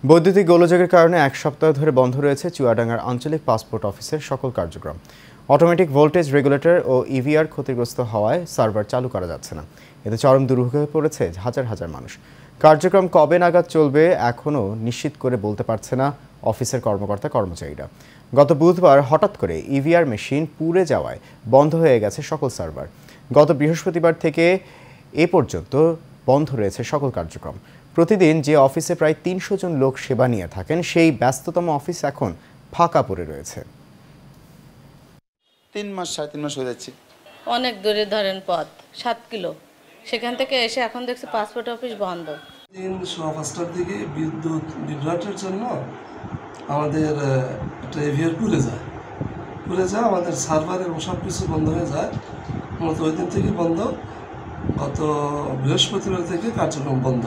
বৈদ্যুতিক গোলযোগের কারণে এক সপ্তাহ ধরে বন্ধ রয়েছে চুয়াডাঙ্গার আঞ্চলিক পাসপোর্ট অফিসের সকল কার্যক্রম। অটোমেটিক ভোল্টেজ রেগুলেটর ও ইভিআর ক্ষতিগ্রস্ত হওয়ায় সার্ভার চালু করা যাচ্ছে না। এতে চরম দুর্ভোগে পড়েছে হাজার হাজার মানুষ। কার্যক্রম কবে নাগাদ চলবে এখনও নিশ্চিত করে বলতে পারছে না অফিসের কর্মচারীরা। গত বুধবার হঠাৎ করে ইভিআর মেশিন পুড়ে যাওয়ায় বন্ধ হয়ে গেছে সকল সার্ভার। গত বৃহস্পতিবার থেকে এ পর্যন্ত বন্ধ রয়েছে সকল কার্যক্রম। প্রতিদিন যে অফিসে প্রায় ৩০০ জন লোক সেবা নিয়ে থাকেন, সেই ব্যস্ততম অফিস এখন ফাঁকা পড়ে রয়েছে। 3 মাস 3.5 মাস হয়ে যাচ্ছে। অনেক দূরে ধরেন পথ 7 কিলো, সেখান থেকে এসে এখন দেখছি পাসপোর্ট অফিস বন্ধ। দিন 5:30টার দিকে বিদ্যুৎ বিভ্রাটের জন্য আমাদের একটা এভিআর পুড়ে যায় আমাদের সার্ভার এবং সব কিছু বন্ধ হয়ে যায়। মূলত ওই দিন থেকে বন্ধ, গত বৃহস্পতিবার থেকে কার্যক্রম বন্ধ।